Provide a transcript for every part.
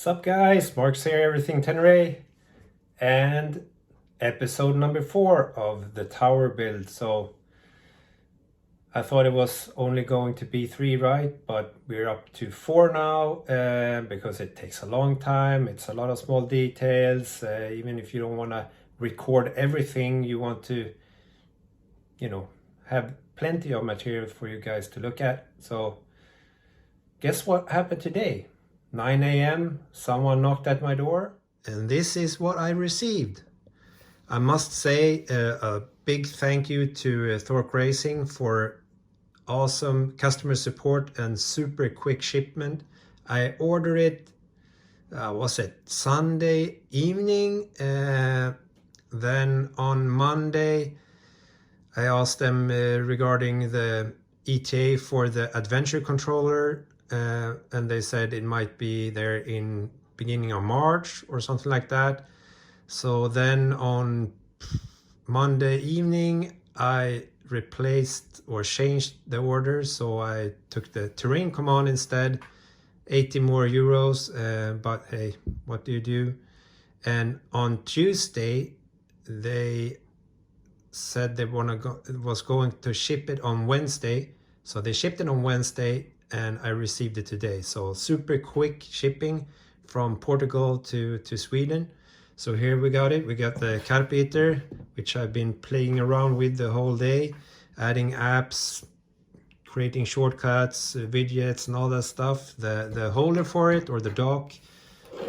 Sup guys, Mark's here, Everything Tenere, and episode number 4 of the tower build. So I thought it was only going to be 3, right? But we're up to 4 now because it takes a long time. It's a lot of small details. Even if you don't want to record everything, you want to, have plenty of material for you guys to look at. So guess what happened today? 9 a.m. someone knocked at my door and this is what I received. I must say a big thank you to Thork Racing for awesome customer support and super quick shipment. I ordered it, was it Sunday evening? Then on Monday I asked them regarding the ETA for the adventure controller. And they said it might be there in beginning of March or something like that. So then on Monday evening I replaced or changed the order, so I took the terrain command instead, 80 more euros, but hey, what do you do? And on Tuesday they said they was going to ship it on Wednesday, so they shipped it on Wednesday and I received it today. So super quick shipping from Portugal to Sweden. So here we got it. We got the carburetor, which I've been playing around with the whole day, adding apps, creating shortcuts, widgets and all that stuff. The holder for it, or the dock.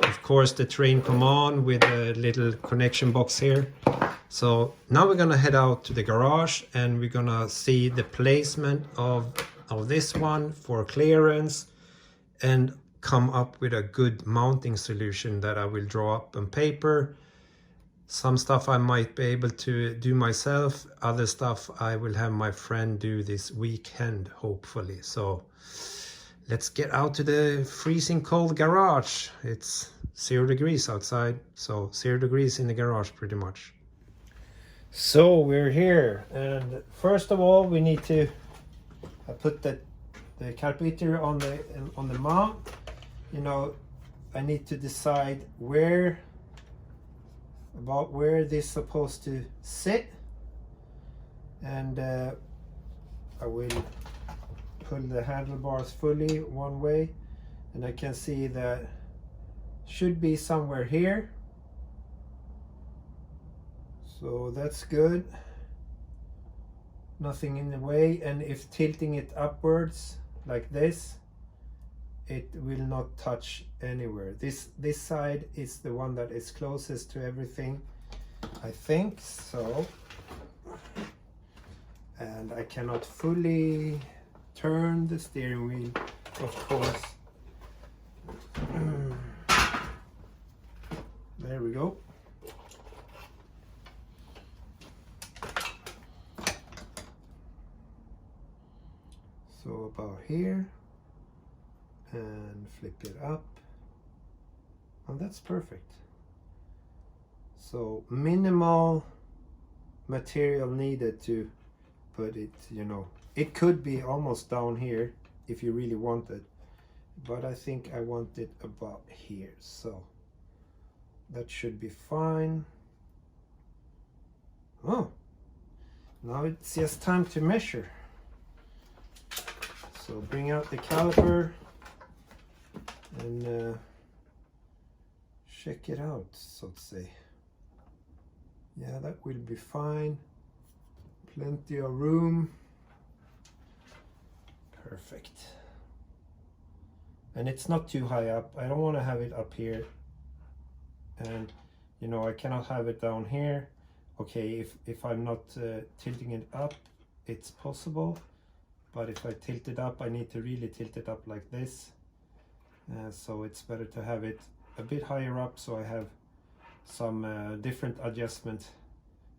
Of course the train command with a little connection box here. So now we're gonna head out to the garage and we're gonna see the placement of this one for clearance and come up with a good mounting solution that I will draw up on paper. Some stuff I might be able to do myself, other stuff I will have my friend do this weekend hopefully. So let's get out to the freezing cold garage. It's 0 degrees outside, so 0 degrees in the garage pretty much. So we're here, and first of all we need to put the carburetor on the mount. I need to decide where this is supposed to sit, and I will pull the handlebars fully one way, and I can see that should be somewhere here, so that's good. Nothing in the way, and if tilting it upwards like this, it will not touch anywhere. This side is the one that is closest to everything, I think so. And I cannot fully turn the steering wheel, of course. There we go. So about here, and flip it up, and that's perfect. So minimal material needed to put it, it could be almost down here if you really want it, but I think I want it about here, so that should be fine. Oh, now it's just time to measure. So bring out the caliper and check it out, so to say. Yeah, that will be fine. Plenty of room. Perfect. And it's not too high up. I don't want to have it up here. And I cannot have it down here. Okay, if I'm not tilting it up, it's possible. But if I tilt it up, I need to really tilt it up like this. So it's better to have it a bit higher up, so I have some different adjustment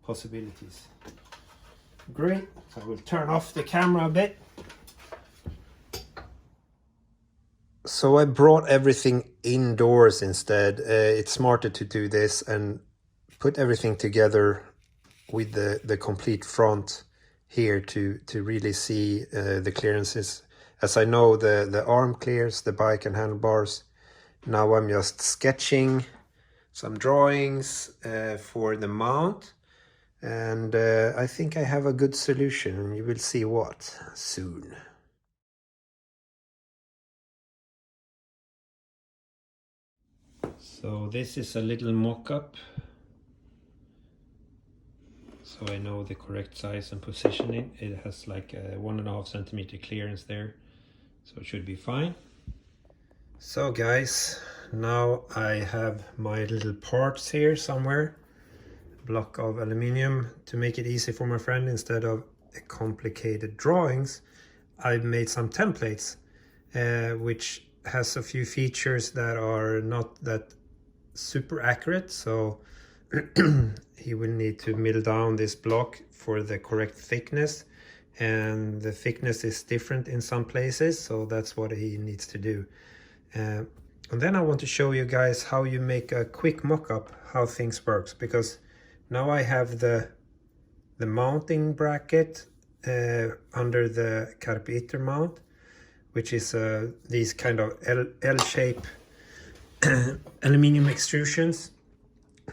possibilities. Great, so I will turn off the camera a bit. So I brought everything indoors instead. It's smarter to do this and put everything together with the complete front here to really see the clearances. As I know, the arm clears, the bike and handlebars Now I'm just sketching some drawings for the mount, and I think I have a good solution, and you will see what soon. So this is a little mock-up, so I know the correct size and positioning. It has like a 1.5 centimeter clearance there, so it should be fine. So guys, now I have my little parts here somewhere. Block of aluminium. To make it easy for my friend, instead of complicated drawings, I've made some templates which has a few features that are not that super accurate, so he will need to mill down this block for the correct thickness, and the thickness is different in some places, so that's what he needs to do. And then I want to show you guys how you make a quick mock-up, how things works, because now I have the mounting bracket under the carburetor mount, which is these kind of L-shape aluminum extrusions,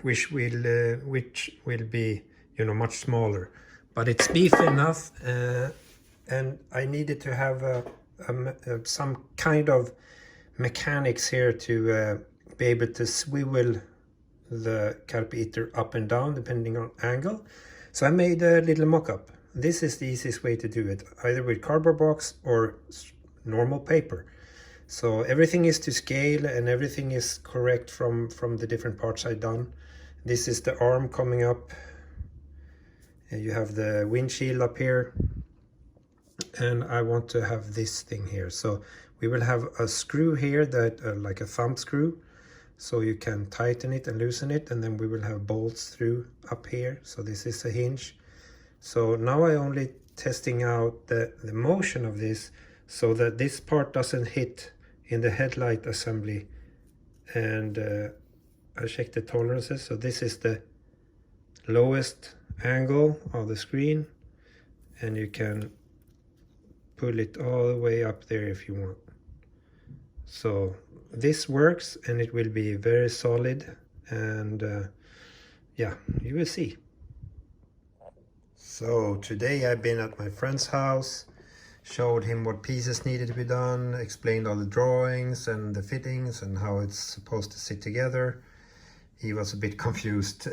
which will be, you know, much smaller, but it's beefy enough, and I needed to have some kind of mechanics here to be able to swivel the carburetor up and down depending on angle. So I made a little mock-up. This is the easiest way to do it, either with cardboard box or normal paper. So everything is to scale and everything is correct from the different parts I've done. This is the arm coming up, and you have the windshield up here, and I want to have this thing here. So we will have a screw here that like a thumb screw, so you can tighten it and loosen it, and then we will have bolts through up here. So this is a hinge. So now I only testing out the motion of this, so that this part doesn't hit in the headlight assembly, and I checked the tolerances. So this is the lowest angle of the screen, and you can pull it all the way up there if you want. So this works, and it will be very solid, and yeah, you will see. So today I've been at my friend's house, showed him what pieces needed to be done, explained all the drawings and the fittings and how it's supposed to sit together. He was a bit confused,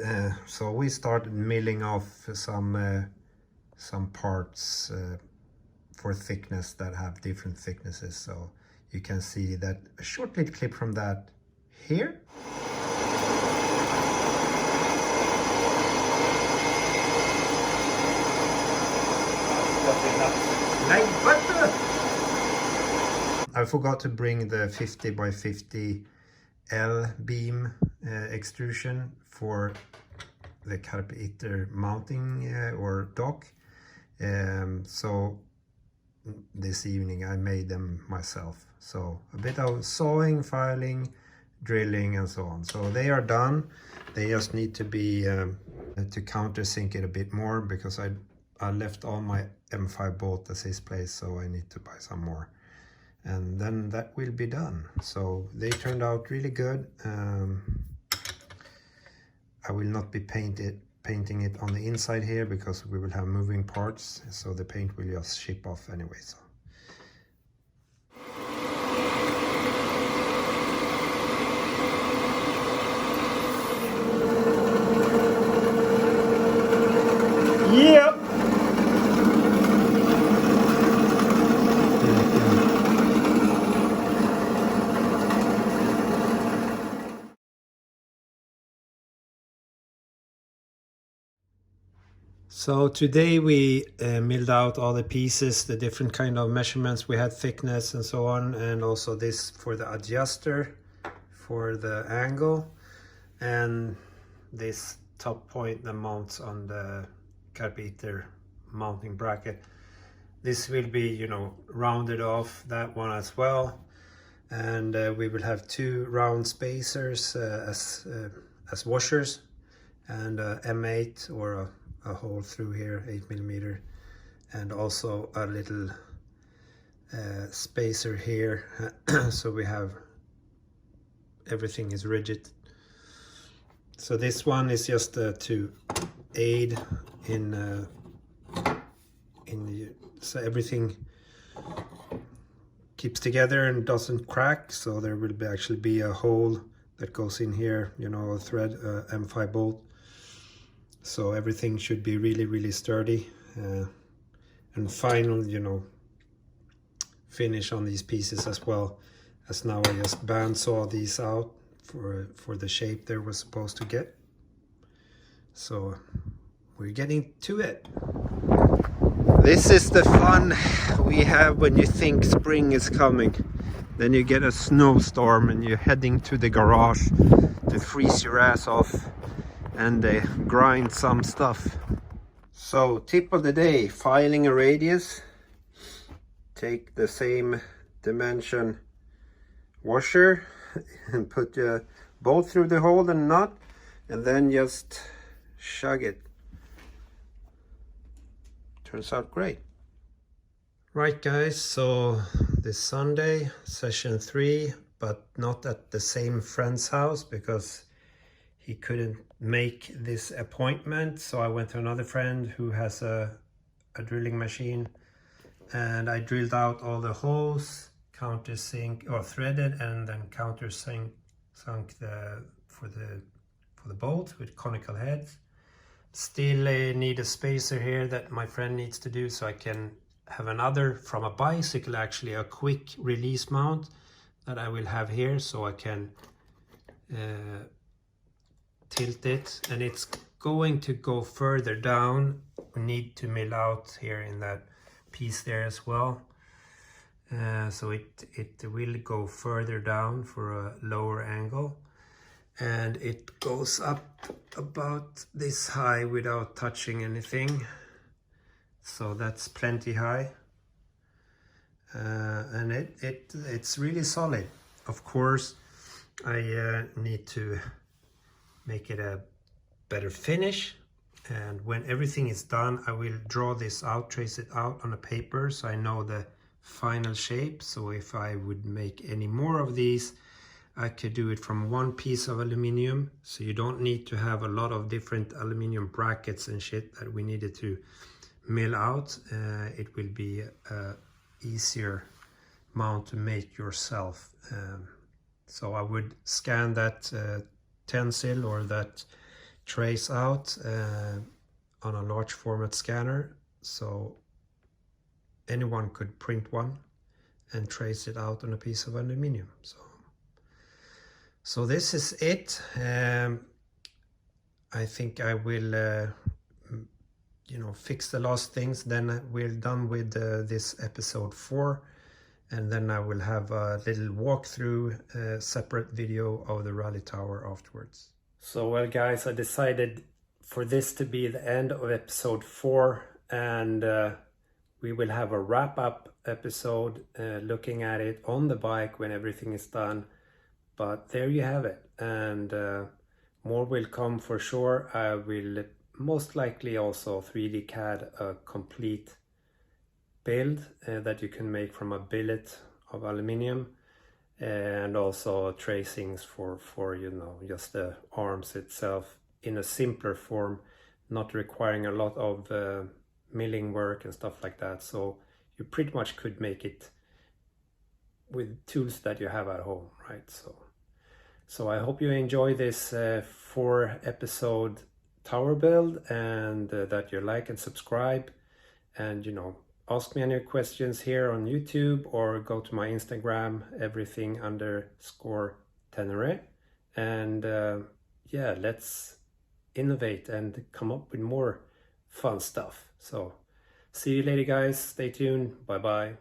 so we started milling off some parts for thickness that have different thicknesses. So you can see that a short little clip from that here. Like butter! I forgot to bring the 50 by 50 L beam extrusion for the carburetor mounting or dock. So this evening I made them myself. So a bit of sawing, filing, drilling and so on. So they are done. They just need to be to countersink it a bit more, because I left all my M5 bolt at his place, so I need to buy some more, and then that will be done. So they turned out really good. I will not be painting it on the inside here, because we will have moving parts, so the paint will just ship off anyway. So yep. So today we milled out all the pieces, the different kind of measurements. We had thickness and so on, and also this for the adjuster for the angle, and this top point that mounts on the carburetor mounting bracket. This will be, you know, rounded off, that one as well, and we will have two round spacers as washers, and M8 or a hole through here, 8mm, and also a little spacer here. So we have everything is rigid. So this one is just to aid in the, so everything keeps together and doesn't crack. So there will actually be a hole that goes in here, you know, a thread, M5 bolt. So everything should be really sturdy. And final, you know, finish on these pieces as well, as now I just bandsaw these out for the shape they were supposed to get. So we're getting to it. This is the fun we have when you think spring is coming. Then you get a snowstorm and you're heading to the garage to freeze your ass off and grind some stuff. So tip of the day, filing a radius. Take the same dimension washer and put the bolt through the hole and nut, and then just shug it. Turns out great. Right guys, so this Sunday, session 3, but not at the same friend's house because he couldn't make this appointment. So I went to another friend who has a drilling machine, and I drilled out all the holes, countersink or threaded, and then countersunk for the bolt with conical heads. Still need a spacer here that my friend needs to do, so I can have another from a bicycle, actually a quick release mount that I will have here, so I can tilt it, and it's going to go further down. We need to mill out here in that piece there as well, so it will go further down for a lower angle, and it goes up about this high without touching anything, so that's plenty high, and it's really solid. Of course I need to make it a better finish, and when everything is done I will draw this out, trace it out on a paper so I know the final shape. So if I would make any more of these, I could do it from one piece of aluminium, so you don't need to have a lot of different aluminium brackets and shit that we needed to mill out. It will be a easier mount to make yourself. So I would scan that stencil or that trace out on a large format scanner, so anyone could print one and trace it out on a piece of aluminium. So this is it. I think I will you know, fix the last things, then we're done with this episode 4, and then I will have a little walkthrough separate video of the rally tower afterwards. So well guys, I decided for this to be the end of episode 4, and we will have a wrap-up episode looking at it on the bike when everything is done. But there you have it, and more will come for sure. I will most likely also 3D CAD a complete build that you can make from a billet of aluminium, and also tracings for you know, just the arms itself in a simpler form, not requiring a lot of milling work and stuff like that. So you pretty much could make it with tools that you have at home, right? So I hope you enjoy this 4 episode tower build, and that you like and subscribe, and you know, ask me any questions here on YouTube or go to my Instagram, everything_Tenere, and yeah, let's innovate and come up with more fun stuff. So see you later guys, stay tuned, bye bye.